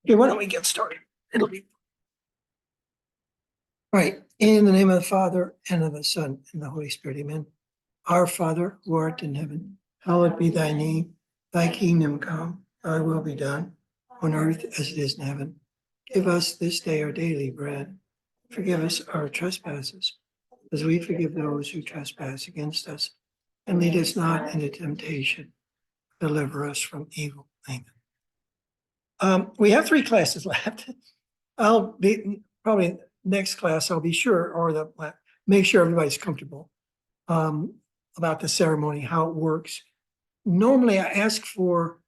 Okay, why don't we get started? It'll be. Right, in the name of the Father, and of the Son, and the Holy Spirit, amen. Our Father, who art in heaven, hallowed be thy name. Thy kingdom come, thy will be done, on earth as it is in heaven. Give us this day our daily bread. Forgive us our trespasses, as we forgive those who trespass against us. And lead us not into temptation. Deliver us from evil. Amen. We have 3 classes left. I'll be probably next class, I'll be sure, or make sure everybody's comfortable about the ceremony, how it works. Normally, I ask for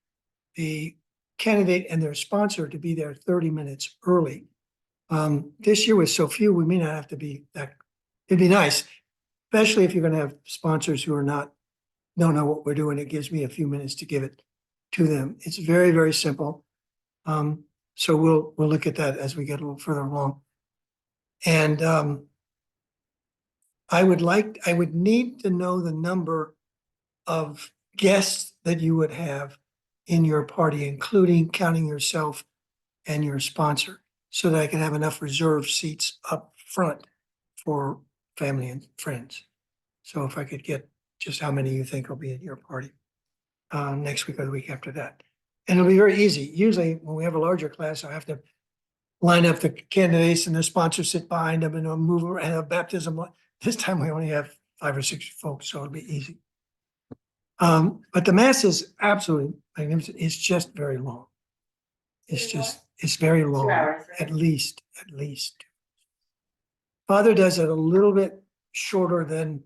the candidate and their sponsor to be there 30 minutes early. This year with so few, we may not have to be that. It'd be nice, especially if you're going to have sponsors who don't know what we're doing. It gives me a few minutes to give it to them. It's very, very simple. So we'll look at that as we get a little further along. And I would need to know the number of guests that you would have in your party, including counting yourself and your sponsor, so that I can have enough reserved seats up front for family and friends. So if I could get just how many you think will be at your party next week or the week after that. And it'll be very easy. Usually when we have a larger class, I have to line up the candidates and the sponsors sit behind them and I'll move around and have baptism. This time we only have 5 or 6 folks, so it'll be easy. But the mass is absolutely magnificent. It's just very long. It's very long, 2 hours, right? at least. Father does it a little bit shorter than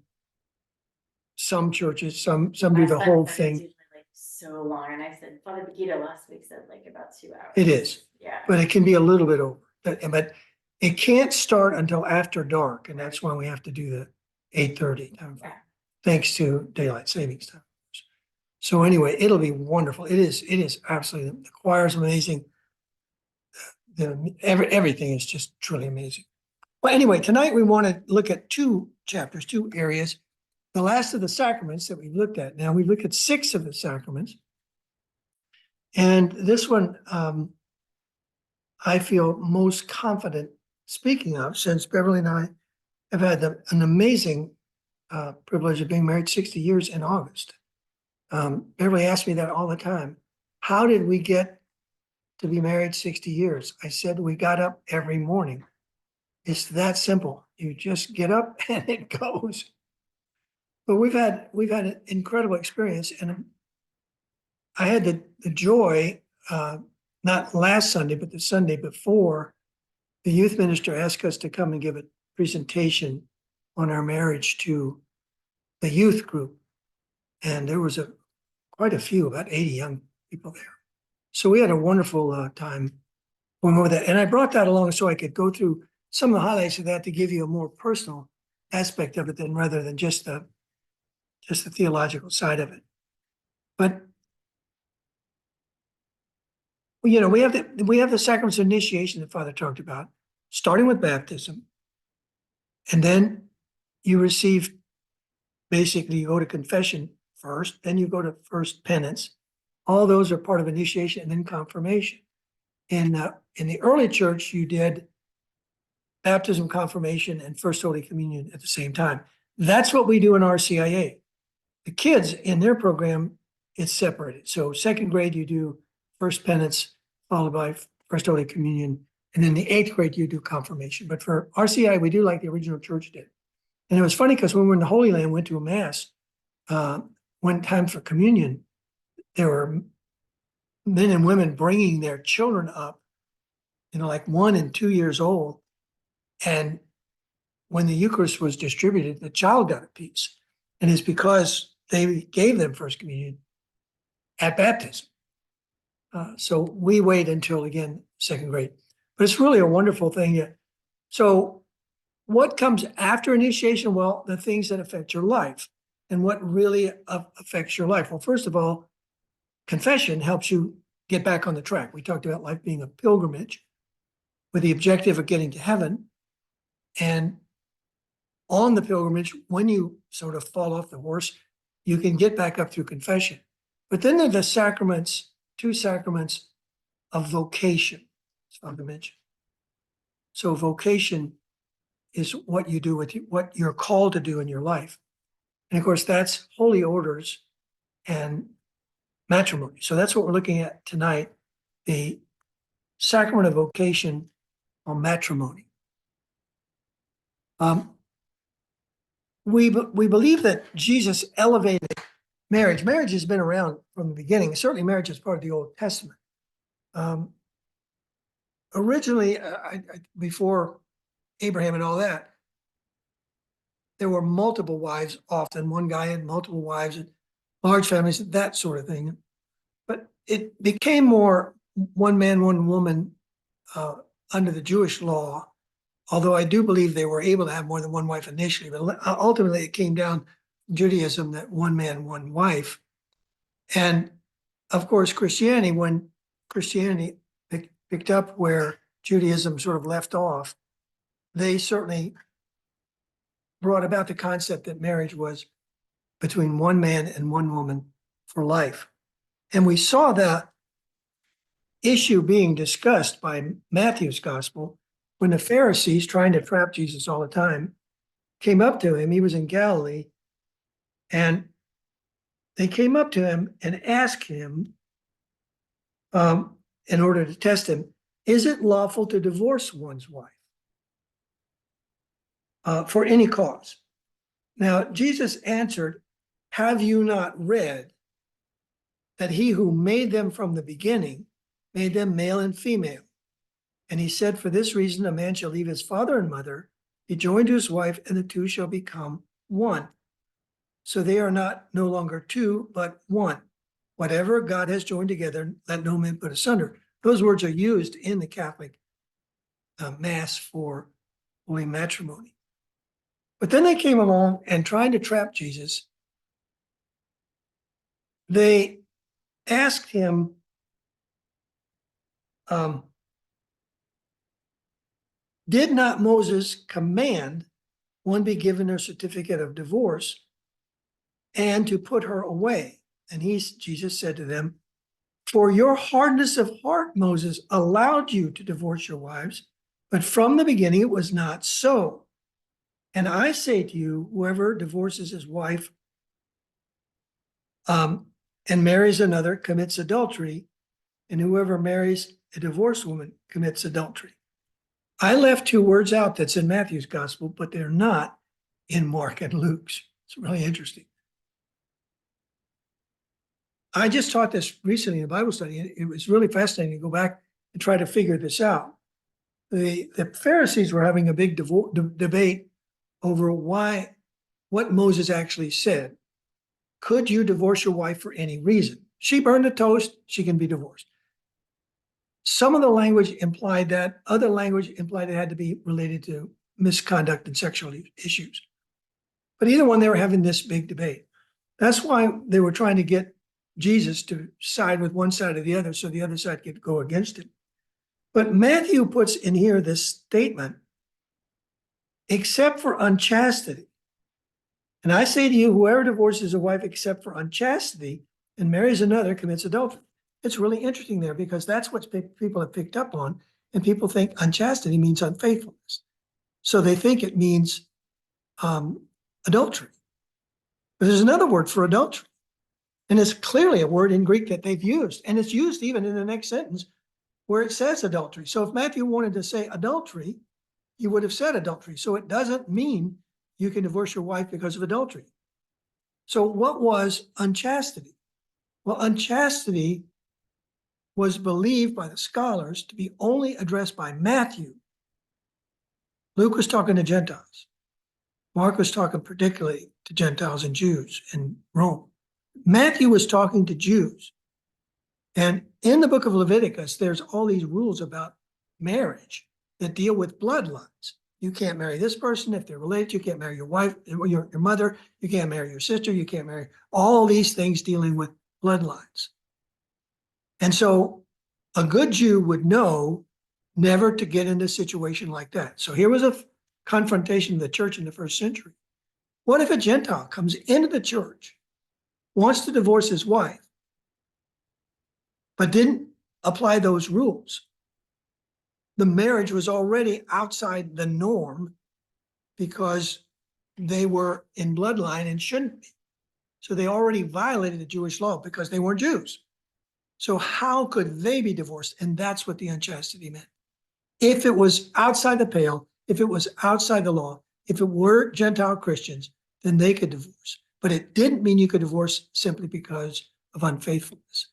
some churches. Some do the whole thing. Usually like so long, and I said Father Begita last week said like about 2 hours. It is, Yeah. but it can be a little bit over. But it can't start until after dark, and that's why we have to do the 8:30 time frame, thanks to daylight savings time. So anyway, it'll be wonderful. It is absolutely, the choir's amazing. Everything is just truly amazing. Well, anyway, tonight we want to look at 2 chapters, 2 areas. The last of the sacraments that we've looked at. Now we look at 6 of the sacraments. And this one, I feel most confident speaking of, since Beverly and I have had an amazing privilege of being married 60 years in August. Beverly asks me that all the time. How did we get to be married 60 years? I said, we got up every morning. It's that simple. You just get up and it goes. But we've had an incredible experience, and I had the joy, not last Sunday, but the Sunday before, the youth minister asked us to come and give a presentation on our marriage to the youth group. And there was quite a few, about 80 young people there. So we had a wonderful time going over that. And I brought that along so I could go through some of the highlights of that to give you a more personal aspect of it rather than just the theological side of it. But we have the sacraments of initiation that Father talked about, starting with baptism, and then you go to confession first, then you go to first penance. All those are part of initiation and then confirmation. In the early church, you did baptism, confirmation, and first Holy Communion at the same time. That's what we do in RCIA. The kids in their program, it's separated. So 2nd grade, you do first penance, followed by first Holy Communion. And then the 8th grade, you do confirmation. But for RCI, we do like the original church did. And it was funny because when we were in the Holy Land, went to a mass, one time for communion, there were men and women bringing their children up, like 1 and 2 years old. And when the Eucharist was distributed, the child got a piece. And it's because they gave them first communion at baptism. So we wait until, again, 2nd grade. But it's really a wonderful thing. So what comes after initiation? Well, the things that affect your life. And what really affects your life? Well, first of all, confession helps you get back on the track. We talked about life being a pilgrimage with the objective of getting to heaven. And on the pilgrimage, when you sort of fall off the horse, you can get back up through confession. But then there are the sacraments, two sacraments of vocation, so I'm to mention. So vocation is what you do with what you're called to do in your life. And of course, that's holy orders and matrimony. So that's what we're looking at tonight, the sacrament of vocation or matrimony. We believe that Jesus elevated marriage. Marriage has been around from the beginning. Certainly marriage is part of the Old Testament. Originally, before Abraham and all that, there were multiple wives often. One guy had multiple wives and large families, that sort of thing. But it became more one man, one woman under the Jewish law, although I do believe they were able to have more than one wife initially. But ultimately, it came down Judaism that one man, one wife. And of course, Christianity, when Christianity picked up where Judaism sort of left off, they certainly brought about the concept that marriage was between one man and one woman for life. And we saw that issue being discussed by Matthew's gospel when the Pharisees, trying to trap Jesus all the time, came up to him. He was in Galilee, and they came up to him and asked him, in order to test him, is it lawful to divorce one's wife for any cause? Now, Jesus answered, have you not read that he who made them from the beginning made them male and female? And he said, for this reason, a man shall leave his father and mother, be joined to his wife, and the two shall become one. So they are not no longer two, but one. Whatever God has joined together, let no man put asunder. Those words are used in the Catholic Mass for holy matrimony. But then they came along and trying to trap Jesus. They asked him, did not Moses command one be given a certificate of divorce and to put her away? And Jesus said to them, for your hardness of heart, Moses allowed you to divorce your wives, but from the beginning it was not so. And I say to you, whoever divorces his wife and marries another commits adultery, and whoever marries a divorced woman commits adultery. I left two words out that's in Matthew's gospel, but they're not in Mark and Luke's. It's really interesting. I just taught this recently in a Bible study, and it was really fascinating to go back and try to figure this out. The Pharisees were having a big debate over what Moses actually said. Could you divorce your wife for any reason? She burned a toast, she can be divorced. Some of the language implied that, other language implied it had to be related to misconduct and sexual issues. But either one, they were having this big debate. That's why they were trying to get Jesus to side with one side or the other so the other side could go against him. But Matthew puts in here this statement, except for unchastity. And I say to you, whoever divorces a wife except for unchastity and marries another commits adultery. It's really interesting there because that's what people have picked up on, and people think unchastity means unfaithfulness. So they think it means adultery. But there's another word for adultery. And it's clearly a word in Greek that they've used. And it's used even in the next sentence where it says adultery. So if Matthew wanted to say adultery, he would have said adultery. So it doesn't mean you can divorce your wife because of adultery. So what was unchastity? Well, unchastity was believed by the scholars to be only addressed by Matthew. Luke was talking to Gentiles. Mark was talking particularly to Gentiles and Jews in Rome. Matthew was talking to Jews. And in the book of Leviticus, there's all these rules about marriage that deal with bloodlines. You can't marry this person if they're related. You can't marry your wife, your mother. You can't marry your sister. You can't marry all these things dealing with bloodlines. And so a good Jew would know never to get into a situation like that. So here was a confrontation of the church in the first century. What if a Gentile comes into the church wants to divorce his wife, but didn't apply those rules, the marriage was already outside the norm because they were in bloodline and shouldn't be. So they already violated the Jewish law because they weren't Jews. So how could they be divorced? And that's what the unchastity meant. If it was outside the pale, if it was outside the law, if it were Gentile Christians, then they could divorce. But it didn't mean you could divorce simply because of unfaithfulness.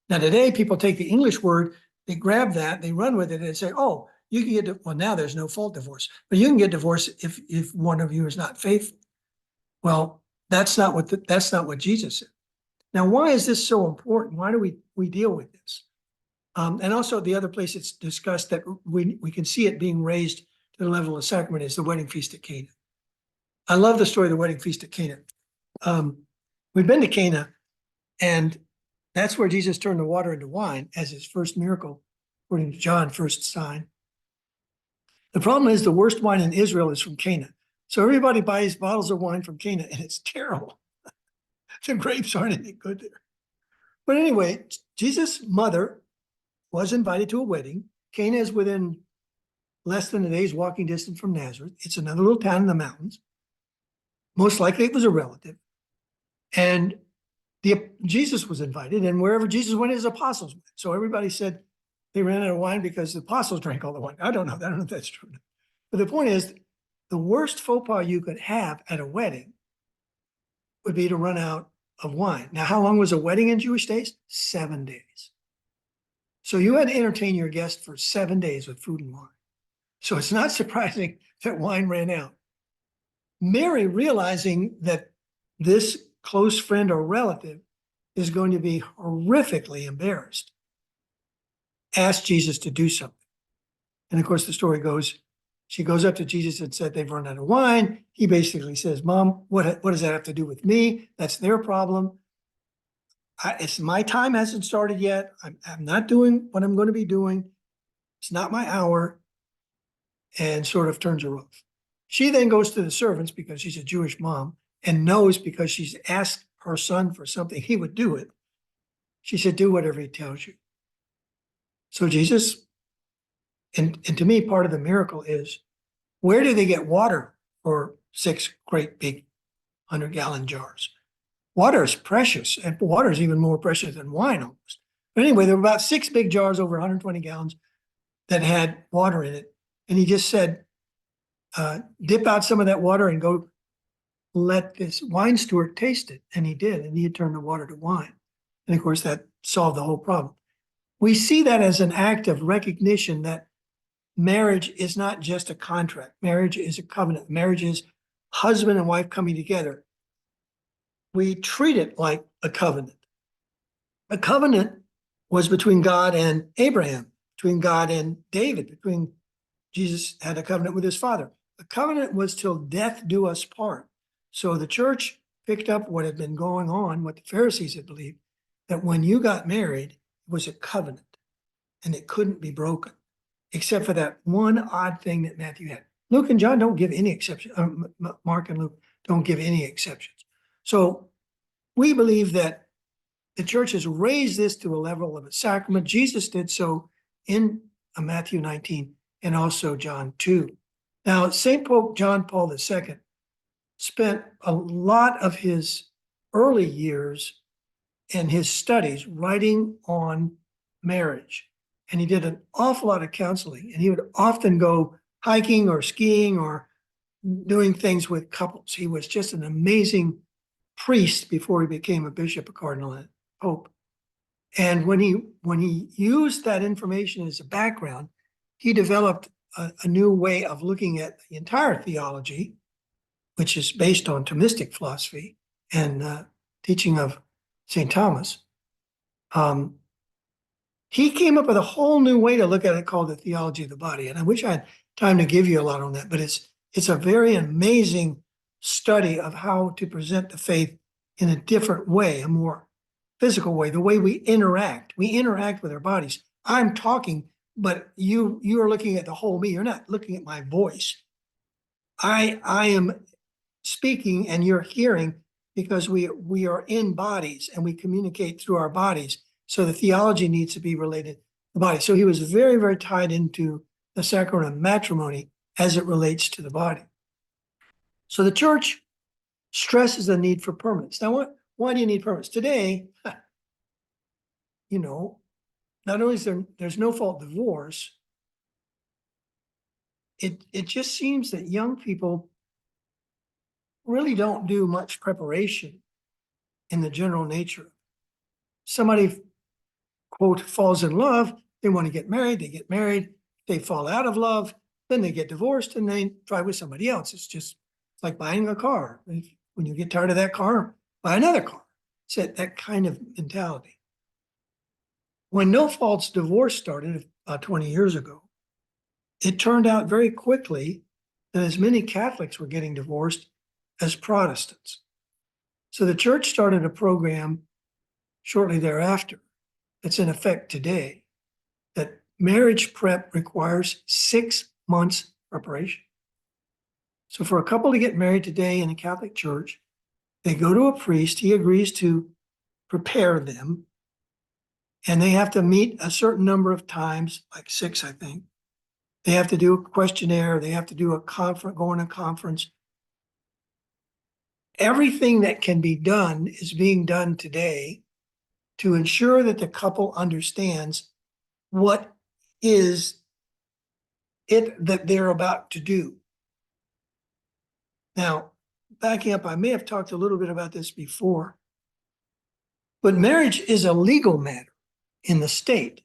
Now today, people take the English word, they grab that, they run with it and say, oh, you can get, well, now there's no fault divorce, but you can get divorced if one of you is not faithful. Well, that's not what Jesus said. Now, why is this so important? Why do we deal with this? And also the other place it's discussed that we can see it being raised to the level of sacrament is the wedding feast at Cana. I love the story of the wedding feast at Cana. We've been to Cana, and that's where Jesus turned the water into wine as his first miracle, according to John, first sign. The problem is the worst wine in Israel is from Cana. So everybody buys bottles of wine from Cana, and it's terrible. The grapes aren't any good there. But anyway, Jesus' mother was invited to a wedding. Cana is within less than a day's walking distance from Nazareth. It's another little town in the mountains. Most likely it was a relative. And Jesus was invited, and wherever Jesus went, his apostles went. So everybody said they ran out of wine because the apostles drank all the wine. I don't know if that's true. But the point is, the worst faux pas you could have at a wedding would be to run out of wine. Now, how long was a wedding in Jewish days? 7 days. So you had to entertain your guests for 7 days with food and wine. So it's not surprising that wine ran out. Mary, realizing that this close friend or relative is going to be horrifically embarrassed, asked Jesus to do something. And of course, the story goes, she goes up to Jesus and said, they've run out of wine. He basically says, Mom, what does that have to do with me? That's their problem. It's my time hasn't started yet. I'm not doing what I'm going to be doing. It's not my hour. And sort of turns her off. She then goes to the servants because she's a Jewish mom and knows because she's asked her son for something, he would do it. She said, do whatever he tells you. So Jesus, and to me, part of the miracle is, where do they get water for 6 great big 100-gallon jars? Water is precious, and water is even more precious than wine almost. But anyway, there were about 6 big jars over 120 gallons that had water in it. And he just said, dip out some of that water and go let this wine steward taste it. And he did, and he had turned the water to wine. And of course, that solved the whole problem. We see that as an act of recognition that marriage is not just a contract. Marriage is a covenant. Marriage is husband and wife coming together. We treat it like a covenant. A covenant was between God and Abraham, between God and David, between Jesus had a covenant with his father. The covenant was till death do us part. So the church picked up what had been going on, what the Pharisees had believed, that when you got married, it was a covenant and it couldn't be broken, except for that one odd thing that Matthew had. Luke and John don't give any exception. Mark and Luke don't give any exceptions. So we believe that the church has raised this to a level of a sacrament. Jesus did so in Matthew 19 and also John 2. Now, St. Pope John Paul II spent a lot of his early years and his studies writing on marriage. And he did an awful lot of counseling, and he would often go hiking or skiing or doing things with couples. He was just an amazing priest before he became a bishop, a cardinal, and pope. And when he used that information as a background, he developed a new way of looking at the entire theology, which is based on Thomistic philosophy and teaching of St. Thomas. He came up with a whole new way to look at it called the theology of the body. And I wish I had time to give you a lot on that, but it's a very amazing study of how to present the faith in a different way, a more physical way, the way we interact. We interact with our bodies. I'm talking, but you are looking at the whole me. You're not looking at my voice. I am speaking and you're hearing, because we are in bodies and we communicate through our bodies. So the theology needs to be related to the body. So he was very, very tied into the sacrament of matrimony as it relates to the body. So the church stresses the need for permanence. Now, why do you need permanence? Today, you know, not only is there's no fault divorce, it just seems that young people really don't do much preparation in the general nature. Somebody, quote, falls in love, they want to get married, they fall out of love, then they get divorced and they try with somebody else. It's just like buying a car. When you get tired of that car, buy another car. It's that kind of mentality. When no faults divorce started about 20 years ago, it turned out very quickly that as many Catholics were getting divorced as Protestants. So the church started a program shortly thereafter that's in effect today, that marriage prep requires 6 months preparation. So for a couple to get married today in a Catholic church, they go to a priest, he agrees to prepare them, and they have to meet a certain number of times, like 6, I think. They have to do a questionnaire, they have to do a conference, go on a conference. Everything that can be done is being done today to ensure that the couple understands what is it that they're about to do. Now, backing up, I may have talked a little bit about this before, but marriage is a legal matter in the state.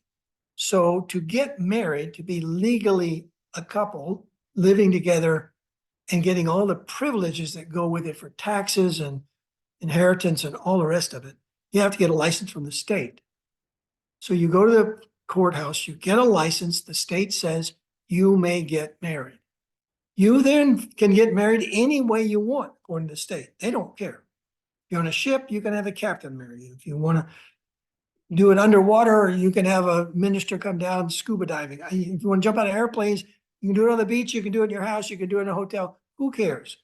So to get married, to be legally a couple living together and getting all the privileges that go with it for taxes and inheritance and all the rest of it, you have to get a license from the state. So you go to the courthouse, you get a license, the state says you may get married. You then can get married any way you want, according to the state. They don't care. If you're on a ship, you can have a captain marry you. If you want to do it underwater, you can have a minister come down scuba diving. If you want to jump out of airplanes, you can do it on the beach, you can do it in your house, you can do it in a hotel. Who cares?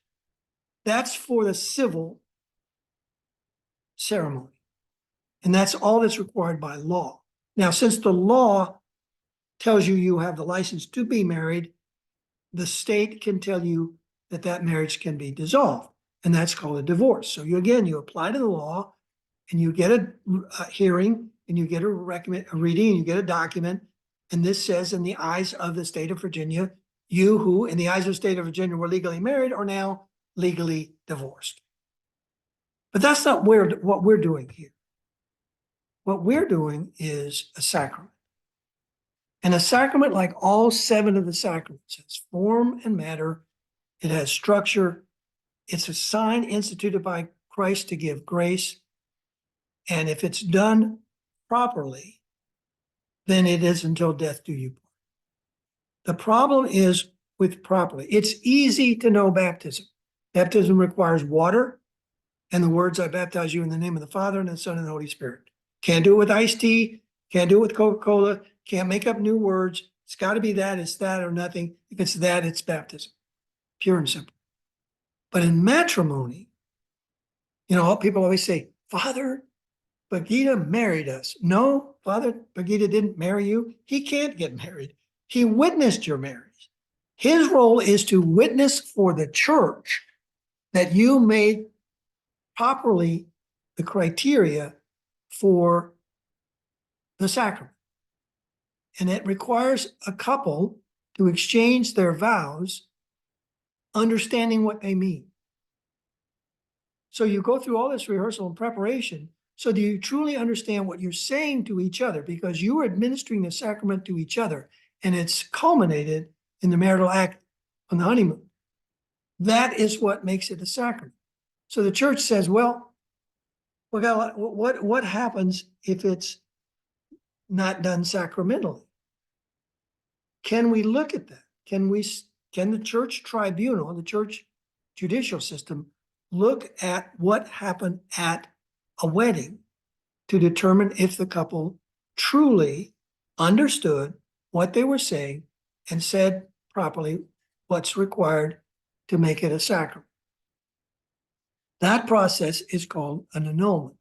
That's for the civil ceremony. And that's all that's required by law. Now, since the law tells you you have the license to be married, the state can tell you that that marriage can be dissolved, and that's called a divorce. So you apply to the law and you get a hearing and you get a reading and you get a document. And this says, in the eyes of the state of Virginia, you who in the eyes of the state of Virginia were legally married are now legally divorced. But that's not what we're doing here. What we're doing is a sacrament. And a sacrament, like all 7 of the sacraments, has form and matter. It has structure. It's a sign instituted by Christ to give grace. And if it's done properly, then it is until death do you part. The problem is with properly. It's easy to know baptism. Baptism requires water and the words, I baptize you in the name of the Father and the Son and the Holy Spirit. Can't do it with iced tea. Can't do it with Coca-Cola. Can't make up new words. It's got to be that. It's that or nothing. If it's that, it's baptism. Pure and simple. But in matrimony, people always say, Father Bagita married us. No, Father Bagita didn't marry you. He can't get married. He witnessed your marriage. His role is to witness for the church that you made properly the criteria for the sacrament. And it requires a couple to exchange their vows, understanding what they mean. So you go through all this rehearsal and preparation so that you truly understand what you're saying to each other, because you are administering the sacrament to each other, and it's culminated in the marital act on the honeymoon. That is what makes it a sacrament. So the church says, well, what happens if it's not done sacramentally? Can we look at that? Can the church tribunal, the church judicial system, look at what happened at a wedding to determine if the couple truly understood what they were saying and said properly what's required to make it a sacrament? That process is called an annulment.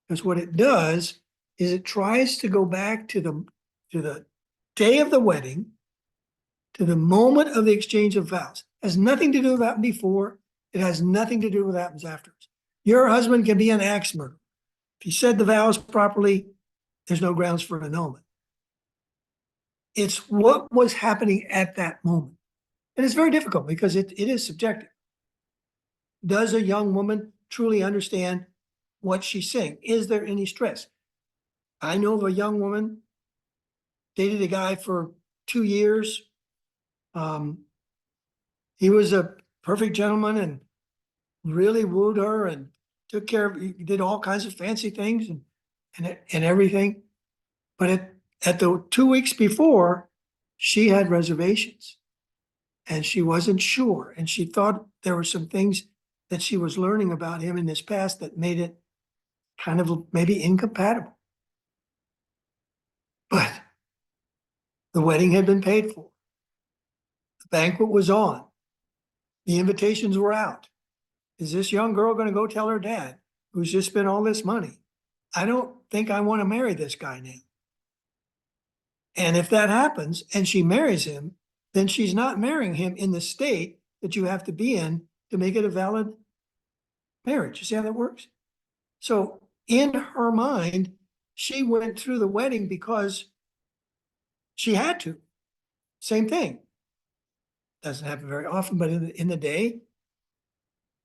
Because what it does is it tries to go back to the day of the wedding, to the moment of the exchange of vows. It has nothing to do with what happened before. It has nothing to do with what happens afterwards. Your husband can be an axe murderer. If he said the vows properly, there's no grounds for annulment. It's what was happening at that moment. And it's very difficult because it is subjective. Does a young woman truly understand what she's saying? Is there any stress? I know of a young woman, dated a guy for 2 years. He was a perfect gentleman and really wooed her and took care of, he did all kinds of fancy things and everything. But at the 2 weeks before, she had reservations and she wasn't sure. And she thought there were some things that she was learning about him in his past that made it kind of maybe incompatible. But the wedding had been paid for. The banquet was on. The invitations were out. Is this young girl going to go tell her dad, who's just spent all this money, I don't think I want to marry this guy now? And if that happens and she marries him, then she's not marrying him in the state that you have to be in to make it a valid marriage. You see how that works? So in her mind, she went through the wedding because she had to. Same thing. Doesn't happen very often, but in the day,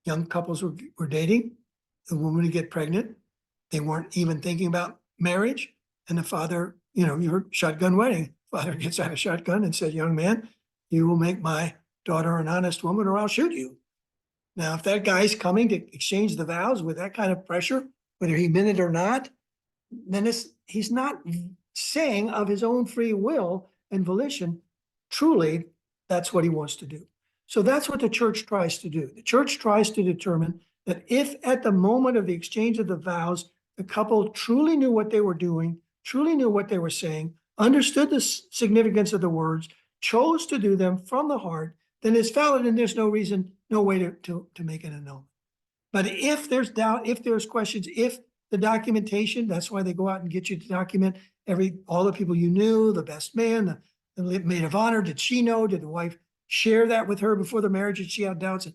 young couples were dating. The woman would get pregnant. They weren't even thinking about marriage. And the father, you heard shotgun wedding. Father gets out a shotgun and said, young man, you will make my daughter an honest woman or I'll shoot you. Now, if that guy's coming to exchange the vows with that kind of pressure, whether he meant it or not, then he's not saying of his own free will and volition, truly, that's what he wants to do. So that's what the church tries to do. The church tries to determine that if at the moment of the exchange of the vows, the couple truly knew what they were doing, truly knew what they were saying, understood the significance of the words, chose to do them from the heart, then it's valid and there's no reason, no way to make an annulment. But if there's doubt, if there's questions, if the documentation, that's why they go out and get you to document all the people you knew, the best man, the maid of honor, did she know, did the wife share that with her before the marriage, did she have doubts?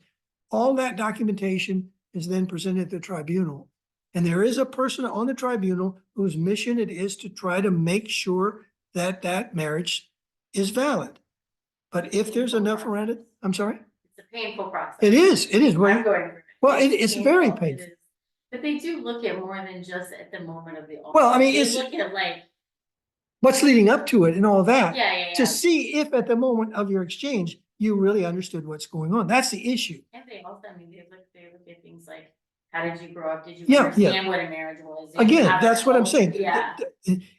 All that documentation is then presented at the tribunal. And there is a person on the tribunal whose mission it is to try to make sure that that marriage is valid. But if there's enough around it, I'm sorry? It's a painful process. It is. I'm going through it. Well, it's very It painful. is. But they do look at more than just at the moment of the altar. Well, I mean, They it's look at like, what's leading up to it and all that. yeah. To see if at the moment of your exchange, you really understood what's going on. That's the issue. And they also, I mean, they look at things like, how did you grow up? Did you Yeah, understand what a marriage was? Did you Again, have that's what I'm adult- saying. Yeah.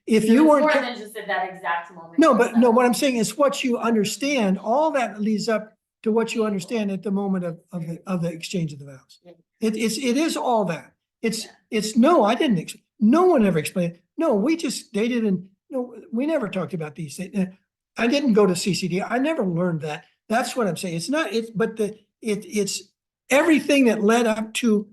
If So you it's weren't. more than just at that exact moment. No, but no, what I'm saying is what you understand, all that leads up to what you understand at the moment of the exchange of the vows. Yeah. It is all that. Yeah. No, I didn't, no one ever explained it. No, we just dated and no, we never talked about these things. I didn't go to CCD. I never learned that. That's what I'm saying. It's everything that led up to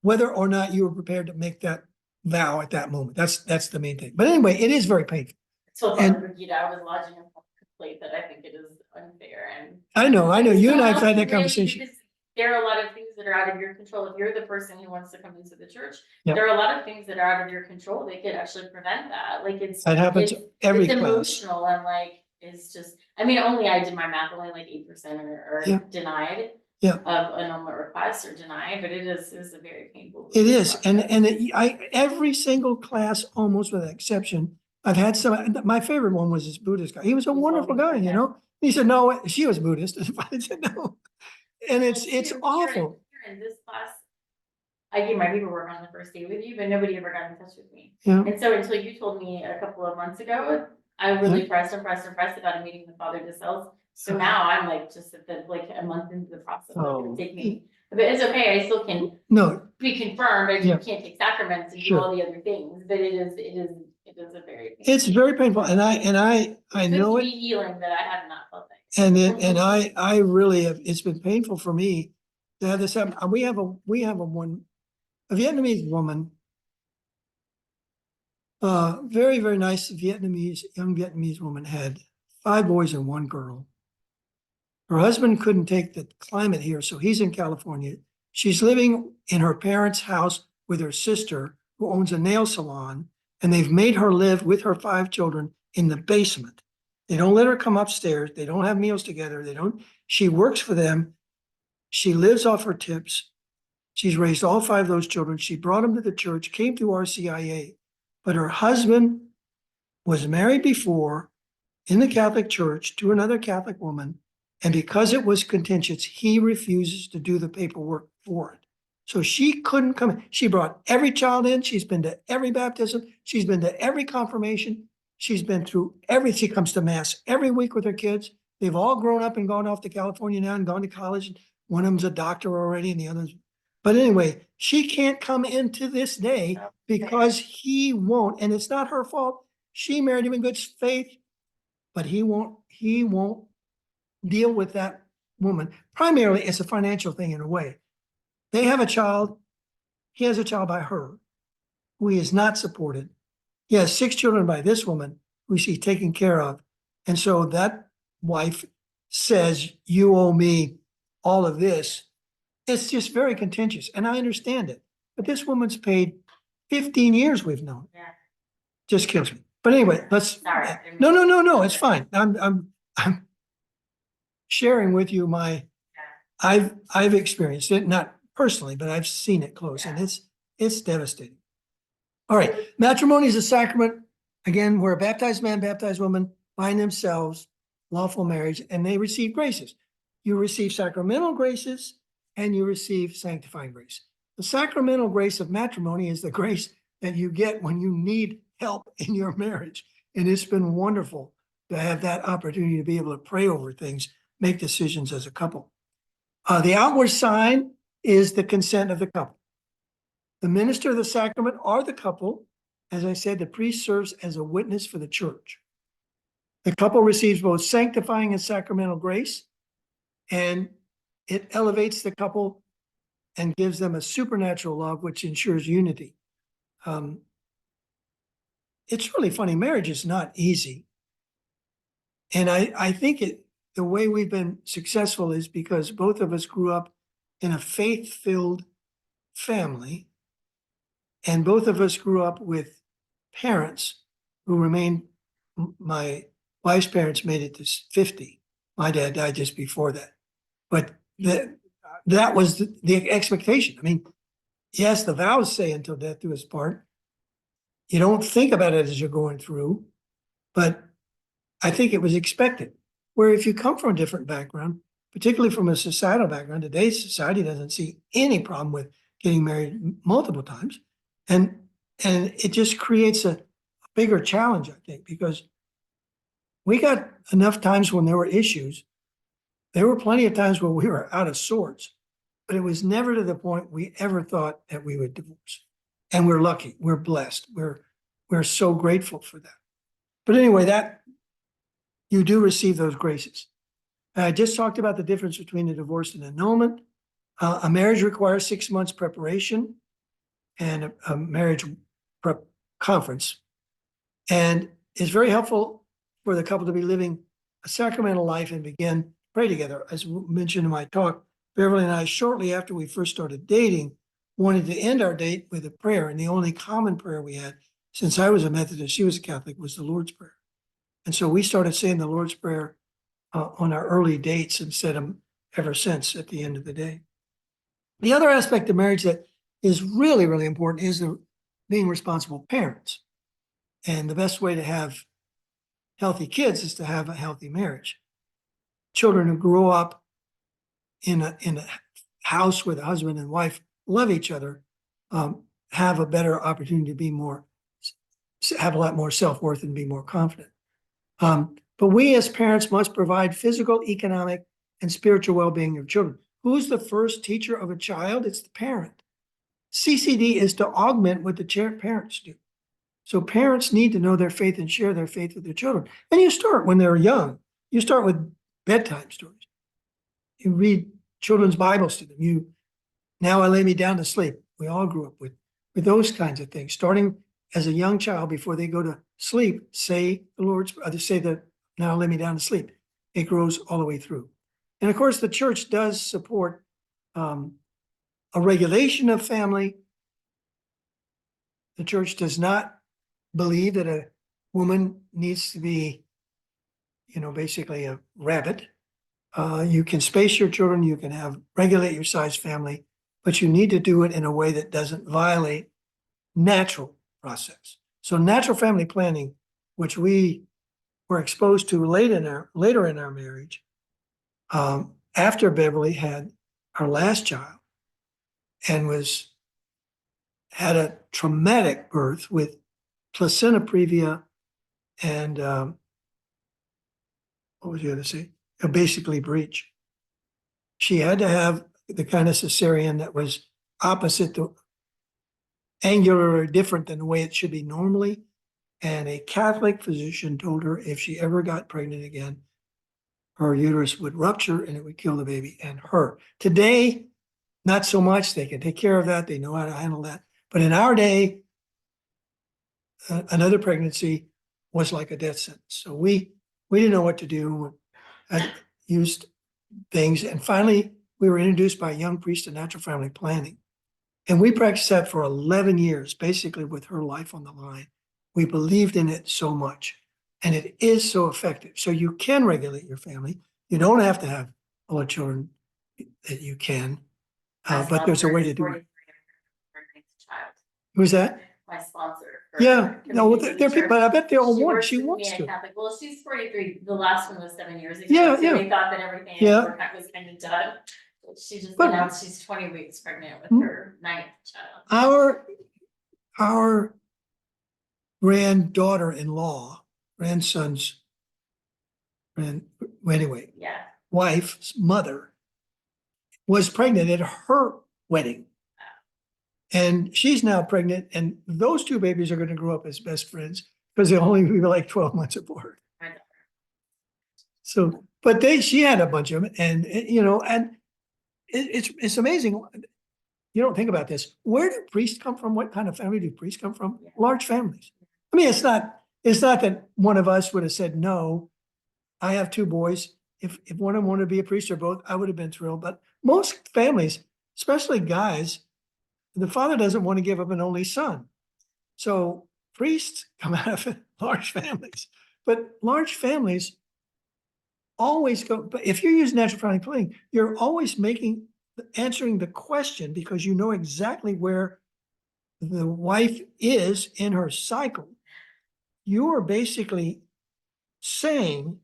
whether or not you were prepared to make that vow at that moment. That's the main thing. But anyway, it is very painful. So And- Brigida, I was lodging a complaint that I think it is unfair and. I know, you and I have had that Really, conversation. because there are a lot of things that are out of your control. If you're the person who wants to come into the church, Yep. there are a lot of things that are out of your control that could actually prevent that. Like That happens every it's class. emotional and like, it's just, I mean, only I did my math, only like 8% are Yeah. denied. Yeah. Of annulment requests or denied, but it is a very painful. It is, and process. every single class, almost with an exception, I've had some, my favorite one was this Buddhist guy. He was a He's wonderful guy, always- you know? He said, no, she was Buddhist. I said, no. And it's Here- awful. here in this class, I gave my paperwork on the first day with you, but nobody ever got in touch with me. Yeah. And so until you told me a couple of months ago, I really pressed about a meeting with Father DeSales. So now I'm like just at a month into the process. It's Oh. gonna take me, but it's okay. I still can No, be confirmed. I Yeah. can't take sacraments and do Sure. all the other things, but it is a very. it's very painful, and I know It's it, healing that I have not felt that. and I really have, it's been painful for me to have this happen. We have a Vietnamese woman, very, very nice young Vietnamese woman, had 5 boys and 1 girl. Her husband couldn't take the climate here, so he's in California. She's living in her parents' house with her sister, who owns a nail salon, and they've made her live with her 5 children in the basement. They don't let her come upstairs. They don't have meals together. She works for them. She lives off her tips. She's raised all 5 of those children. She brought them to the church, came through RCIA, but her husband was married before in the Catholic Church to another Catholic woman. And because it was contentious, he refuses to do the paperwork for it. So she couldn't come in. She brought every child in. She's been to every baptism. She's been to every confirmation. She's been through she comes to mass every week with her kids. They've all grown up and gone off to California now and gone to college. One of them's a doctor already and the others. But anyway, she can't come in to this day because he won't. And it's not her fault. She married him in good faith, but he won't deal with that woman. Primarily, it's a financial thing in a way. They have a child. He has a child by her, who he is not supported. He has 6 children by this woman, who she's taking care of. And so that wife says, you owe me all of this. It's just very contentious, and I understand it. But this woman's paid 15 years we've known. Yeah. Just kills me. But anyway, let's. Sorry. No, it's fine. I'm sharing with you I've experienced it, not personally, but I've seen it close, and it's devastating. All right, matrimony is a sacrament, again, where a baptized man, baptized woman bind themselves, lawful marriage, and they receive graces. You receive sacramental graces and you receive sanctifying grace. The sacramental grace of matrimony is the grace that you get when you need help in your marriage. And it's been wonderful to have that opportunity to be able to pray over things, make decisions as a couple. The outward sign is the consent of the couple. The minister of the sacrament are the couple. As I said, the priest serves as a witness for the church. The couple receives both sanctifying and sacramental grace, and it elevates the couple and gives them a supernatural love, which ensures unity. It's really funny. Marriage is not easy. And I think the way we've been successful is because both of us grew up in a faith-filled family, and both of us grew up with parents who remained. My wife's parents made it to 50. My dad died just before that. But that was the expectation. I mean, yes, the vows say until death do us part. You don't think about it as you're going through, but I think it was expected. Where if you come from a different background, particularly from a societal background, today's society doesn't see any problem with getting married multiple times. And it just creates a bigger challenge, I think, because we got enough times when there were issues. There were plenty of times where we were out of sorts, but it was never to the point we ever thought that we would divorce. And we're lucky, we're blessed, we're so grateful for that. But anyway, that you do receive those graces. I just talked about the difference between a divorce and annulment. A marriage requires 6 months preparation and a marriage prep conference. And it's very helpful for the couple to be living a sacramental life and begin to pray together. As mentioned in my talk, Beverly and I, shortly after we first started dating, wanted to end our date with a prayer. And the only common prayer we had, since I was a Methodist, she was a Catholic, was the Lord's Prayer. And so we started saying the Lord's Prayer on our early dates and said them ever since at the end of the day. The other aspect of marriage that is really, really important is being responsible parents. And the best way to have healthy kids is to have a healthy marriage. Children who grow up in a house where the husband and wife love each other have a better opportunity to have a lot more self-worth and be more confident. But we as parents must provide physical, economic, and spiritual well-being of children. Who's the first teacher of a child? It's the parent. CCD is to augment what the parents do. So parents need to know their faith and share their faith with their children. And you start when they're young. You start with bedtime stories. You read children's Bibles to them. You Now I lay me down to sleep. We all grew up with those kinds of things. Starting as a young child before they go to sleep, say the Lord's, say the, now I lay me down to sleep. It grows all the way through. And of course, the church does support a regulation of family. The church does not believe that a woman needs to be, basically a rabbit. You can space your children, you can regulate your size family, but you need to do it in a way that doesn't violate natural process. So natural family planning, which we were exposed to later in our marriage, after Beverly had our last child and had a traumatic birth with placenta previa and what was the other thing? Basically breech. She had to have the kind of cesarean that was opposite the angular or different than the way it should be normally. And a Catholic physician told her if she ever got pregnant again, her uterus would rupture and it would kill the baby and her. Today, not so much. They can take care of that. They know how to handle that. But in our day, another pregnancy was like a death sentence. So we didn't know what to do. I used things. And finally, we were introduced by a young priest to natural family planning. And we practiced that for 11 years, basically with her life on the line. We believed in it so much. And it is so effective. So you can regulate your family. You don't have to have all the children that you can. But there's a way to do it. Who's that? My sponsor. Yeah, no, they're people, but I bet they all want, she wants to. Well, she's 43. The last one was 7 years ago. Yeah, so yeah. They thought that everything Yeah. was kind of done. She just But- announced she's 20 weeks pregnant with her 9th child. Our grandson's, anyway, Yeah. wife's mother was pregnant at her wedding. And she's now pregnant, and those two babies are going to grow up as best friends because they'll only be like 12 months apart. Right. So, but she had a bunch of them, and it's amazing. You don't think about this. Where do priests come from? What kind of family do priests come from? Yeah. Large families. I mean, it's not that one of us would have said, no, I have two boys. If one of them wanted to be a priest or both, I would have been thrilled. But most families, especially guys, the father doesn't want to give up an only son. So priests come out of large families, but large families always go, but if you're using natural family planning, you're always answering the question because you know exactly where the wife is in her cycle. You are basically saying,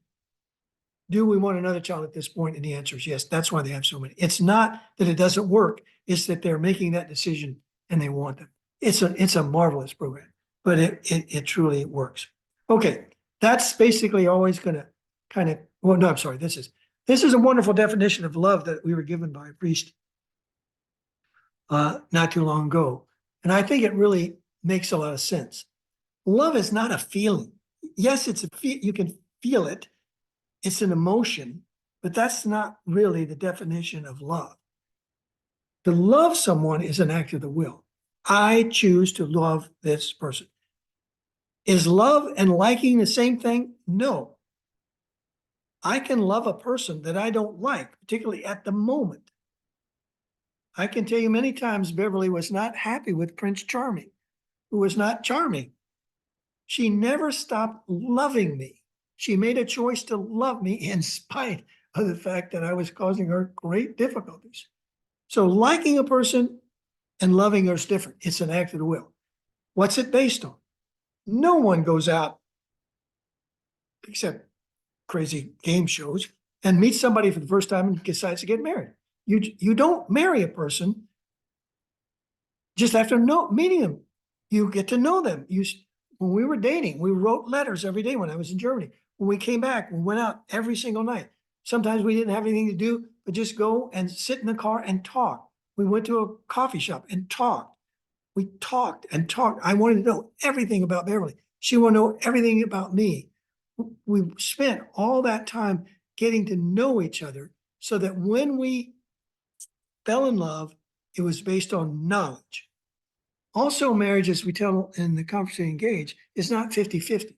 do we want another child at this point? And the answer is yes. That's why they have so many. It's not that it doesn't work. It's that they're making that decision and they want them. It's a marvelous program, but it truly works. Okay. That's basically always going to I'm sorry. This is a wonderful definition of love that we were given by a priest not too long ago. And I think it really makes a lot of sense. Love is not a feeling. Yes, you can feel it. It's an emotion, but that's not really the definition of love. To love someone is an act of the will. I choose to love this person. Is love and liking the same thing? No. I can love a person that I don't like, particularly at the moment. I can tell you many times Beverly was not happy with Prince Charming, who was not charming. She never stopped loving me. She made a choice to love me in spite of the fact that I was causing her great difficulties. So liking a person and loving her is different. It's an act of the will. What's it based on? No one goes out, except crazy game shows, and meets somebody for the first time and decides to get married. You don't marry a person just after meeting them. You get to know them. When we were dating, we wrote letters every day when I was in Germany. When we came back, we went out every single night. Sometimes we didn't have anything to do, but just go and sit in the car and talk. We went to a coffee shop and talked. We talked and talked. I wanted to know everything about Beverly. She wanted to know everything about me. We spent all that time getting to know each other so that when we fell in love, It was based on knowledge. Also, marriage, as we tell in the Conference to Engage, is not 50-50.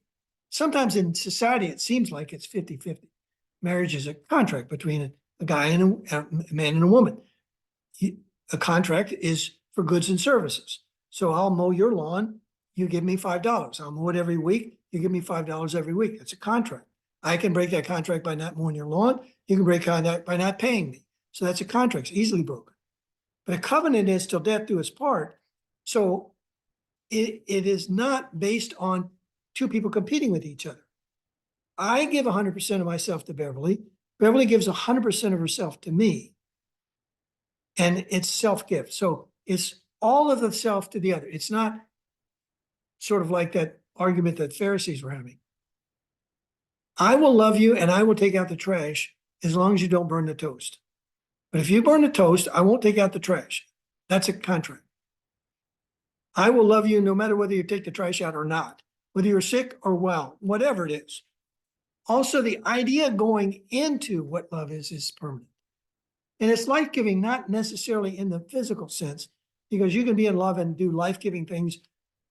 Sometimes in society, it seems like it's 50-50. Marriage is a contract between a guy and a man and a woman. A contract is for goods and services. So I'll mow your lawn, you give me $5. I'll mow it every week, you give me $5 every week. It's a contract. I can break that contract by not mowing your lawn. You can break contract by not paying me. So that's a contract. It's easily broken. But a covenant is till death do us part. So it is not based on two people competing with each other. I give 100% of myself to Beverly. Beverly gives 100% of herself to me. And it's self-gift. So it's all of the self to the other. It's not sort of like that argument that Pharisees were having. I will love you and I will take out the trash as long as you don't burn the toast. But if you burn the toast, I won't take out the trash. That's a contract. I will love you no matter whether you take the trash out or not, whether you're sick or well, whatever it is. Also, the idea going into what love is permanent. And it's life-giving, not necessarily in the physical sense, because you can be in love and do life-giving things,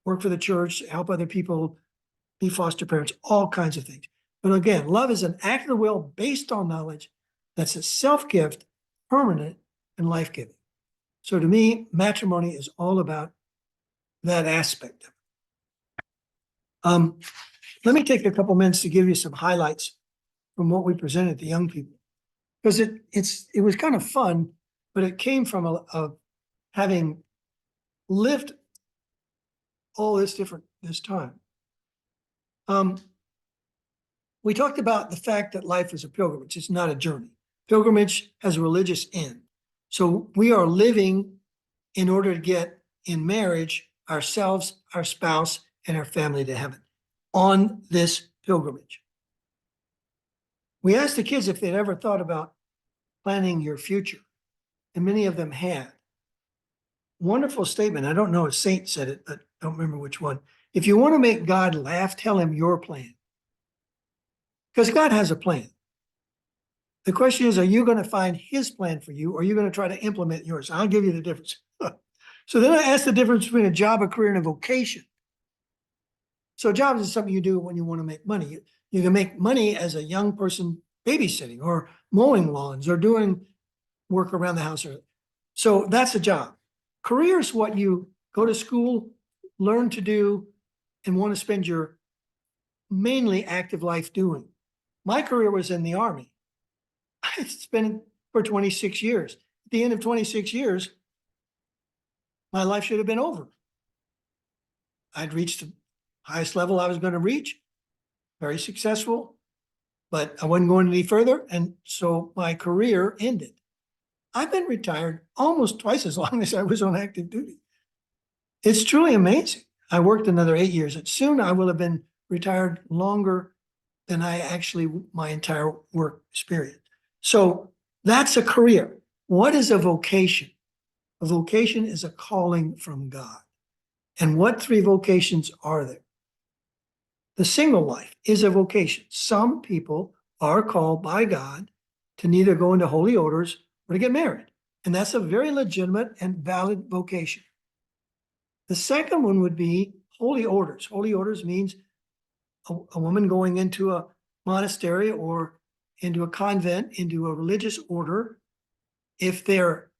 work for the church, help other people, be foster parents, all kinds of things. But again, love is an act of the will based on knowledge that's a self-gift, permanent, and life-giving. So to me, matrimony is all about that aspect of it. Let me take a couple minutes to give you some highlights from what we presented to young people. Because it was kind of fun, but it came from having lived all this time. We talked about the fact that life is a pilgrimage. It's not a journey. Pilgrimage has a religious end. So we are living in order to get in marriage ourselves, our spouse, and our family to heaven on this pilgrimage. We asked the kids if they'd ever thought about planning your future, and many of them had. Wonderful statement. I don't know if Saint said it, but I don't remember which one. If you want to make God laugh, tell him your plan. Because God has a plan. The question is, are you going to find his plan for you, or are you going to try to implement yours? I'll give you the difference. So then I asked the difference between a job, a career, and a vocation. So jobs is something you do when you want to make money. You can make money as a young person babysitting or mowing lawns or doing work around the house. So that's a job. Career is what you go to school, learn to do, and want to spend your mainly active life doing. My career was in the Army. I spent it for 26 years. At the end of 26 years, my life should have been over. I'd reached the highest level I was going to reach, very successful, but I wasn't going any further. And so my career ended. I've been retired almost twice as long as I was on active duty. It's truly amazing. I worked another 8 years, and soon I will have been retired longer than I actually, my entire work experience. So that's a career. What is a vocation? A vocation is a calling from God. And what three vocations are there? The single life is a vocation. Some people are called by God to neither go into holy orders or to get married. And that's a very legitimate and valid vocation. The second one would be holy orders. Holy orders means a woman going into a monastery or into a convent, into a religious order. If they're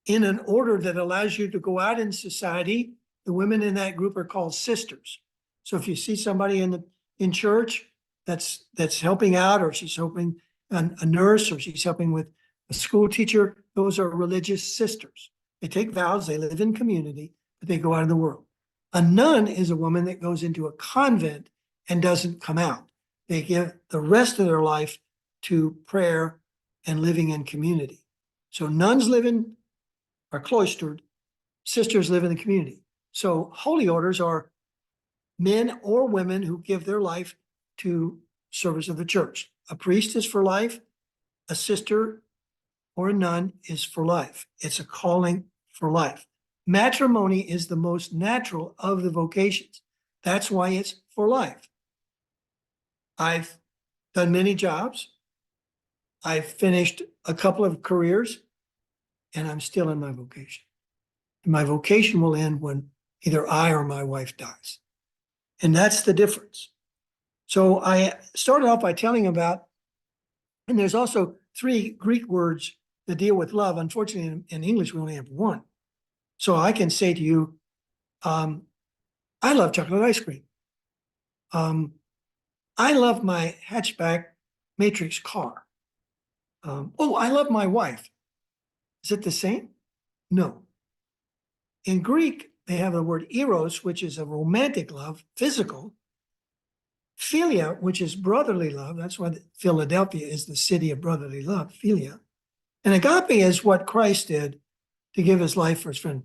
in an order that allows you to go out in society, the women in that group are called sisters. So if you see somebody in church that's helping out, or she's helping a nurse, or she's helping with a school teacher, those are religious sisters. They take vows, they live in community, but they go out in the world. A nun is a woman that goes into a convent and doesn't come out. They give the rest of their life to prayer and living in community. So nuns are cloistered, sisters live in the community. So holy orders are men or women who give their life to service of the church. A priest is for life, a sister or a nun is for life. It's a calling for life. Matrimony is the most natural of the vocations. That's why it's for life. I've done many jobs. I've finished a couple of careers, and I'm still in my vocation. And my vocation will end when either I or my wife dies. And that's the difference. So I started off by telling about, and there's also 3 Greek words that deal with love. Unfortunately, in English, we only have 1. So I can say to you, I love chocolate ice cream. I love my hatchback Matrix car. I love my wife. Is it the same? No. In Greek, they have the word eros, which is a romantic love, physical. Philia, which is brotherly love. That's why Philadelphia is the city of brotherly love, philia. And agape is what Christ did to give his life for his friend.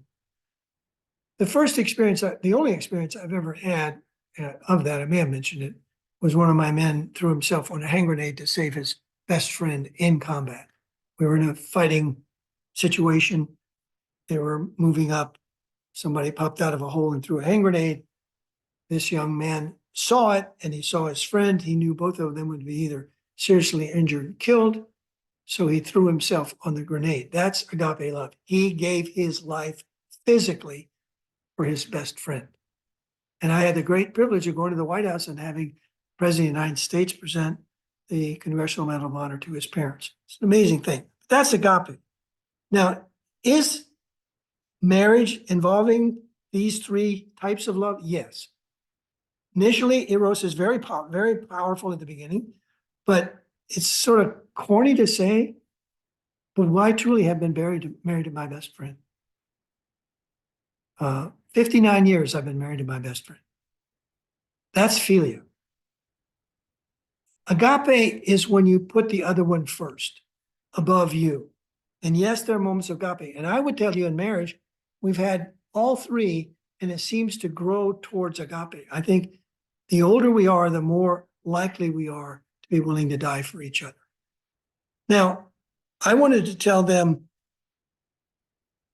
The first experience, the only experience I've ever had of that, I may have mentioned it, was one of my men threw himself on a hand grenade to save his best friend in combat. We were in a fighting situation. They were moving up. Somebody popped out of a hole and threw a hand grenade. This young man saw it, and he saw his friend. He knew both of them would be either seriously injured or killed. So he threw himself on the grenade. That's agape love. He gave his life physically for his best friend. And I had the great privilege of going to the White House and having the President of the United States present the Congressional Medal of Honor to his parents. It's an amazing thing. That's agape. Now, is marriage involving these 3 types of love? Yes. Initially, eros is very powerful at the beginning, but it's sort of corny to say, but I truly have been married to my best friend. 59 years I've been married to my best friend. That's philia. Agape is when you put the other one first, above you. And yes, there are moments of agape. And I would tell you in marriage, we've had all 3, and it seems to grow towards agape. I think the older we are, the more likely we are to be willing to die for each other. Now, I wanted to tell them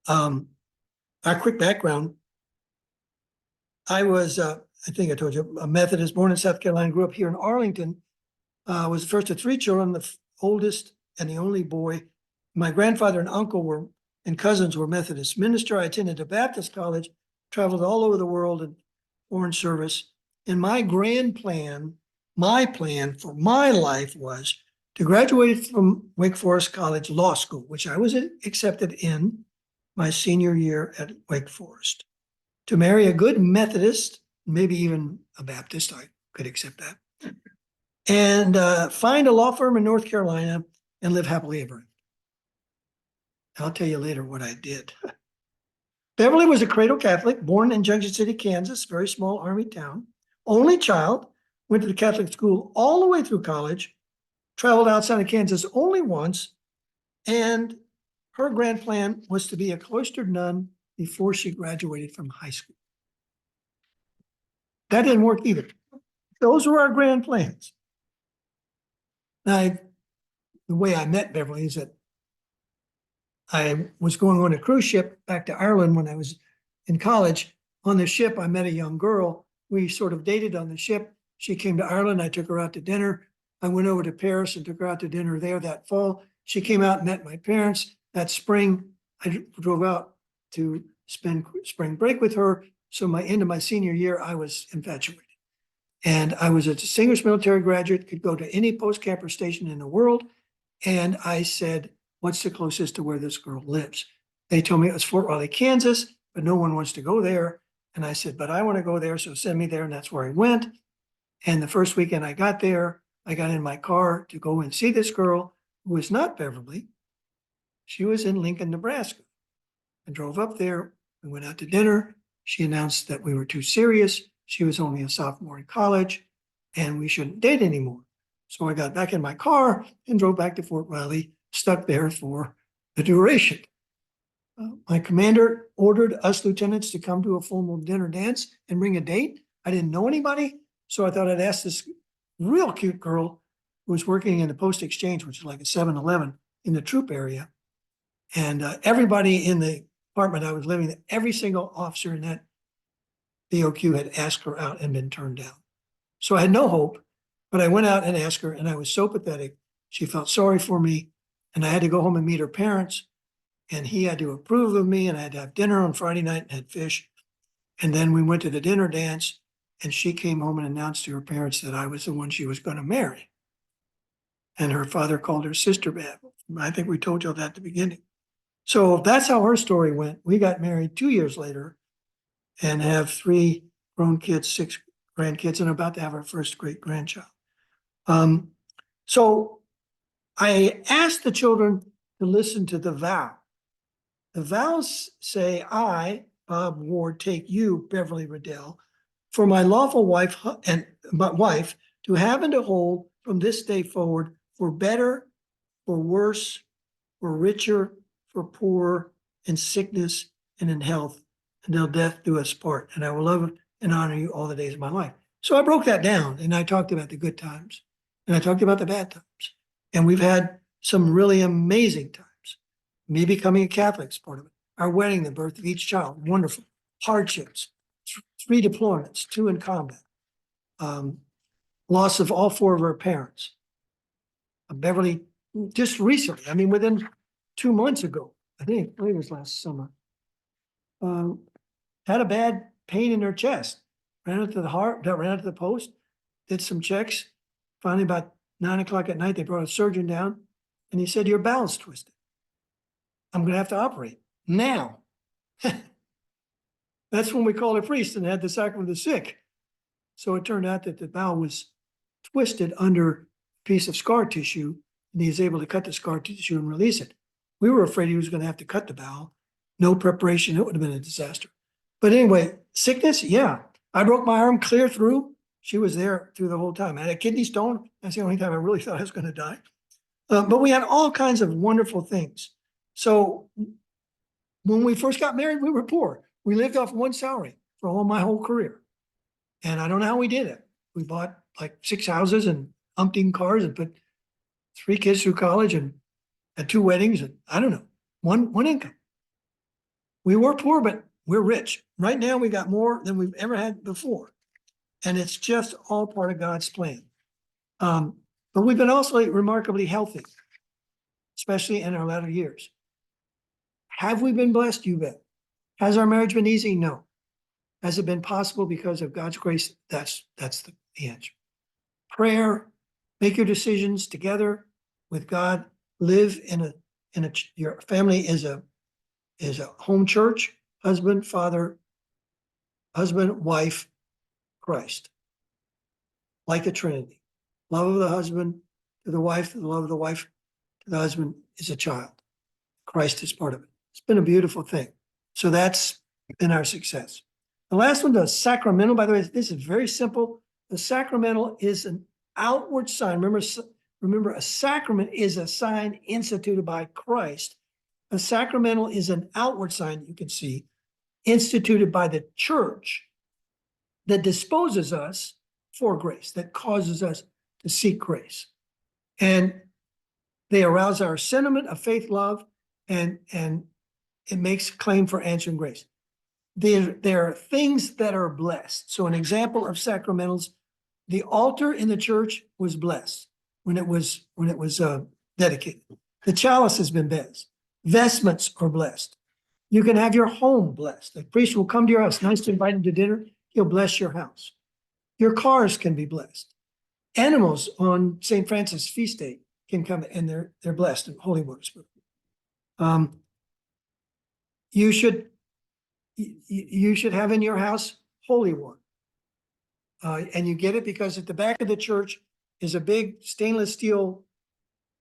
our quick background. I was, I think I told you, a Methodist, born in South Carolina, grew up here in Arlington, was the first of 3 children, the oldest and the only boy. My grandfather and uncle and cousins were Methodist minister. I attended a Baptist college, traveled all over the world in foreign service. And my plan for my life was to graduate from Wake Forest College Law School, which I was accepted in my senior year at Wake Forest, to marry a good Methodist, maybe even a Baptist, I could accept that, and find a law firm in North Carolina and live happily ever after. I'll tell you later what I did. Beverly was a cradle Catholic, born in Junction City, Kansas, very small Army town. Only child, went to the Catholic school all the way through college, traveled outside of Kansas only once, and her grand plan was to be a cloistered nun before she graduated from high school. That didn't work either. Those were our grand plans. Now, the way I met Beverly is that I was going on a cruise ship back to Ireland when I was in college. On the ship, I met a young girl. We sort of dated on the ship. She came to Ireland. I took her out to dinner. I went over to Paris and took her out to dinner there that fall. She came out and met my parents. That spring, I drove out to spend spring break with her. So end of my senior year, I was infatuated. And I was a distinguished military graduate, could go to any post-camper station in the world. And I said, what's the closest to where this girl lives? They told me it was Fort Riley, Kansas, but no one wants to go there. And I said, but I want to go there, so send me there. And that's where I went. And the first weekend I got there, I got in my car to go and see this girl who was not Beverly. She was in Lincoln, Nebraska. I drove up there. We went out to dinner. She announced that we were too serious. She was only a sophomore in college and we shouldn't date anymore. So I got back in my car and drove back to Fort Riley, stuck there for the duration. My commander ordered us lieutenants to come to a formal dinner dance and bring a date. I didn't know anybody, so I thought I'd ask this real cute girl who was working in the post exchange, which is like a 7-Eleven in the troop area. And everybody in the apartment I was living in, every single officer in that BOQ had asked her out and been turned down. So I had no hope, but I went out and asked her, and I was so pathetic. She felt sorry for me, and I had to go home and meet her parents. And he had to approve of me, and I had to have dinner on Friday night and had fish. And then we went to the dinner dance, and she came home and announced to her parents that I was the one she was going to marry. And her father called her sister bad. I think we told you that at the beginning. So that's how her story went. We got married 2 years later and have 3 grown kids, 6 grandkids, and about to have our first great grandchild. So I asked the children to listen to the vow. The vows say, I, Bob Ward, take you, Beverly Riddell, for my lawful wife and my wife, to have and to hold from this day forward, for better, for worse, for richer, for poorer, in sickness and in health, until death do us part. And I will love and honor you all the days of my life. So I broke that down and I talked about the good times and I talked about the bad times. And we've had some really amazing times. Me becoming a Catholic is part of it. Our wedding, the birth of each child, wonderful. Hardships, 3 deployments, 2 in combat. Loss of all 4 of our parents. Beverly, just recently, I mean, within 2 months ago, I think it was last summer, had a bad pain in her chest. Ran out to the heart, ran out to the post, did some checks. Finally, about 9 o'clock at night, they brought a surgeon down and he said, your bowel's twisted. I'm going to have to operate now. That's when we called a priest and had the sacrament of the sick. So it turned out that the bowel was twisted under a piece of scar tissue, and he was able to cut the scar tissue and release it. We were afraid he was going to have to cut the bowel. No preparation, it would have been a disaster. But anyway, sickness, yeah. I broke my arm clear through. She was there through the whole time. I had a kidney stone. That's the only time I really thought I was going to die. But we had all kinds of wonderful things. So when we first got married, we were poor. We lived off one salary for my whole career. And I don't know how we did it. We bought like 6 houses and umpteen cars and put 3 kids through college and had 2 weddings and I don't know, one income. We were poor, but we're rich. Right now we got more than we've ever had before. And it's just all part of God's plan. But we've been also remarkably healthy, especially in our latter years. Have we been blessed? You bet. Has our marriage been easy? No. Has it been possible because of God's grace? That's the answer. Prayer, make your decisions together with God. Live your family is a home church, husband, father, husband, wife, Christ. Like a Trinity. Love of the husband to the wife, the love of the wife to the husband is a child. Christ is part of it. It's been a beautiful thing. So that's been our success. The last one, the sacramental, by the way, this is very simple. The sacramental is an outward sign. Remember, a sacrament is a sign instituted by Christ. A sacramental is an outward sign, you can see, instituted by the church that disposes us for grace, that causes us to seek grace. And they arouse our sentiment of faith, love, and it makes claim for answering grace. There are things that are blessed. So an example of sacramentals, the altar in the church was blessed when it was dedicated. The chalice has been blessed. Vestments are blessed. You can have your home blessed. The priest will come to your house. Nice to invite him to dinner. He'll bless your house. Your cars can be blessed. Animals on St. Francis' feast day can come and they're blessed in holy water. You should have in your house holy water. And you get it because at the back of the church is a big stainless steel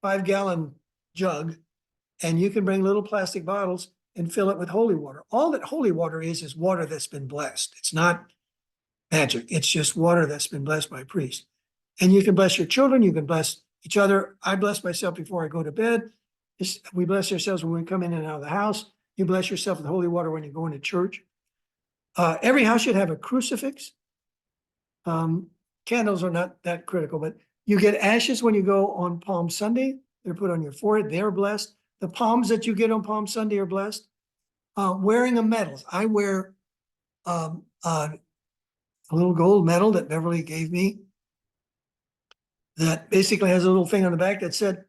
5-gallon jug, and you can bring little plastic bottles and fill it with holy water. All that holy water is water that's been blessed. It's not magic. It's just water that's been blessed by a priest. And you can bless your children. You can bless each other. I bless myself before I go to bed. We bless ourselves when we come in and out of the house. You bless yourself with holy water when you go into church. Every house should have a crucifix. Candles are not that critical, but you get ashes when you go on Palm Sunday. They're put on your forehead. They're blessed. The palms that you get on Palm Sunday are blessed. Wearing of medals. I wear a little gold medal that Beverly gave me that basically has a little thing on the back that said,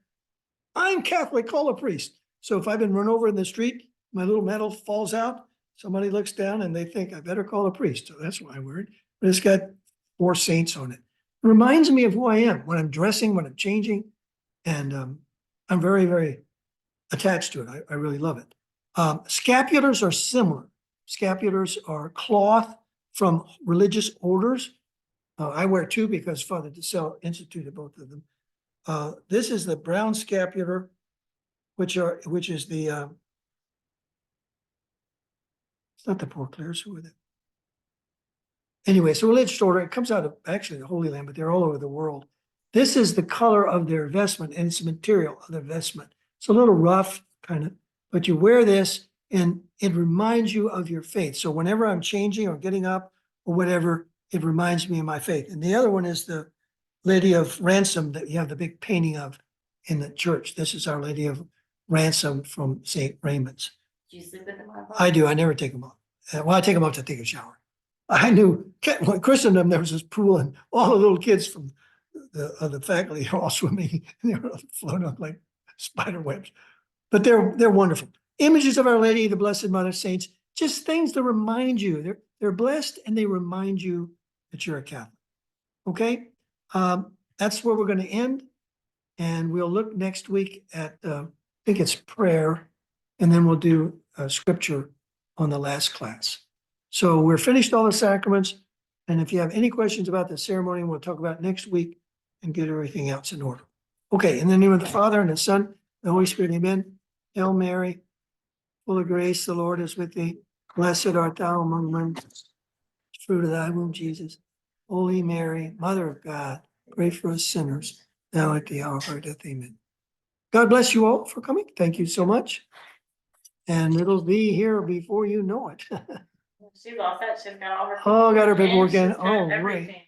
I'm Catholic, call a priest. So if I've been run over in the street, my little medal falls out, somebody looks down and they think I better call a priest. So that's why I wear it. But it's got 4 saints on it. It reminds me of who I am when I'm dressing, when I'm changing. And I'm very, very attached to it. I really love it. Scapulars are similar. Scapulars are cloth from religious orders. I wear 2 because Father DeSalle instituted both of them. This is the brown scapular, which is the it's not the Poor Clares, who are they? Anyway, so religious order, it comes out of actually the Holy Land, but they're all over the world. This is the color of their vestment and it's the material of their vestment. It's a little rough, kind of, but you wear this and it reminds you of your faith. So whenever I'm changing or getting up or whatever, it reminds me of my faith. And the other one is the Lady of Ransom that you have the big painting of in the church. This is Our Lady of Ransom from St. Raymond's. Do you sleep with them on? I do. I never take them off. Well, I take them off to take a shower. I knew when Christendom, there was this pool and all the little kids from the faculty are all swimming and they were floating up like spider webs. But they're wonderful. Images of Our Lady, the Blessed Mother Saints, just things to remind you. They're blessed and they remind you that you're a Catholic. Okay? That's where we're going to end. And we'll look next week at, I think it's prayer, and then we'll do scripture on the last class. So we're finished all the sacraments. And if you have any questions about the ceremony, we'll talk about it next week and get everything else in order. Okay, in the name of the Father and the Son, and the Holy Spirit, amen. Hail Mary, full of grace, the Lord is with thee. Blessed art thou among women. Fruit of thy womb, Jesus. Holy Mary, Mother of God, pray for us sinners, now at the hour of our death. Amen. God bless you all for coming. Thank you so much. And it'll be here before you know it. She's all set. She's got all her. Oh, got her paperwork She's in. got Oh, great. everything.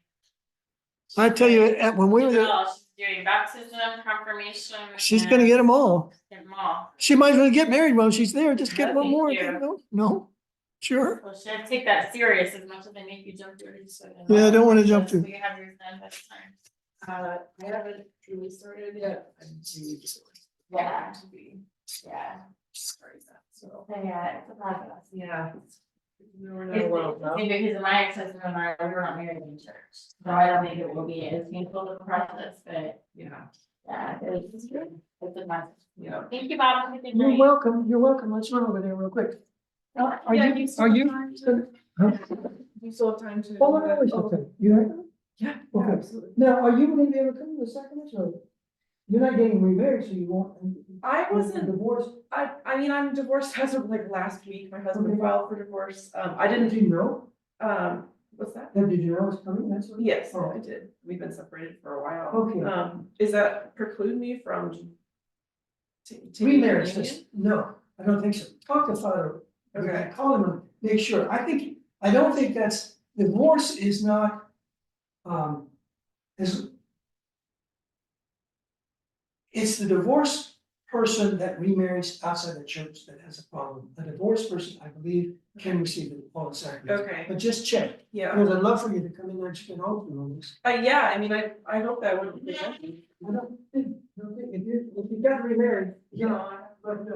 I tell you, when we were there, She's doing baptism, confirmation. she's gonna get them all. Get them all. She might as well get married while she's there. Just get No, one more. thank you. No, no, sure. Well, should I take that serious as much as they make you jump through it? Yeah, I don't want to jump So through. you have yours done by the time. I haven't truly started yet. I'm seeing it. Yeah. To be, Yeah. sorry, so, Yeah, it's a process. yeah. We're not It's alone, no? because my ex-husband and I, we were not married in church, so I don't think it will be as painful of a process, but Yeah. yeah, it's good. It's a mess. Yeah. Thank you, Bob. Have a good You're night. welcome. You're welcome. Let's run over there real quick. Are Yeah, you, still are have you? time to- Huh? You still have time to. Oh, no, it's okay. You have them? Yeah, Okay. absolutely. Now, are you going to be able to come to the sacraments or? You're not getting remarried, so you won't. I wasn't, Divorced. I mean, I'm divorced as of like last week. My husband Okay. filed for divorce. I didn't Did you know? what's that? Did you know it's coming? That's what. Yes, Oh. I did. We've been separated for a while. Okay. Is that preclude me from? taking Remarriage, communion? no, I don't think so. Talk to Father. Okay. Call him, make sure. I don't think that's, divorce is not, is. It's the divorced person that remarries outside the church that has a problem. A divorced person, I believe, can receive all the sacraments. Okay, But just check, yeah. because I'd love for you to come in and spend all of this. Yeah, I mean, I hope that wouldn't be. I don't think, if you got remarried, you know, but,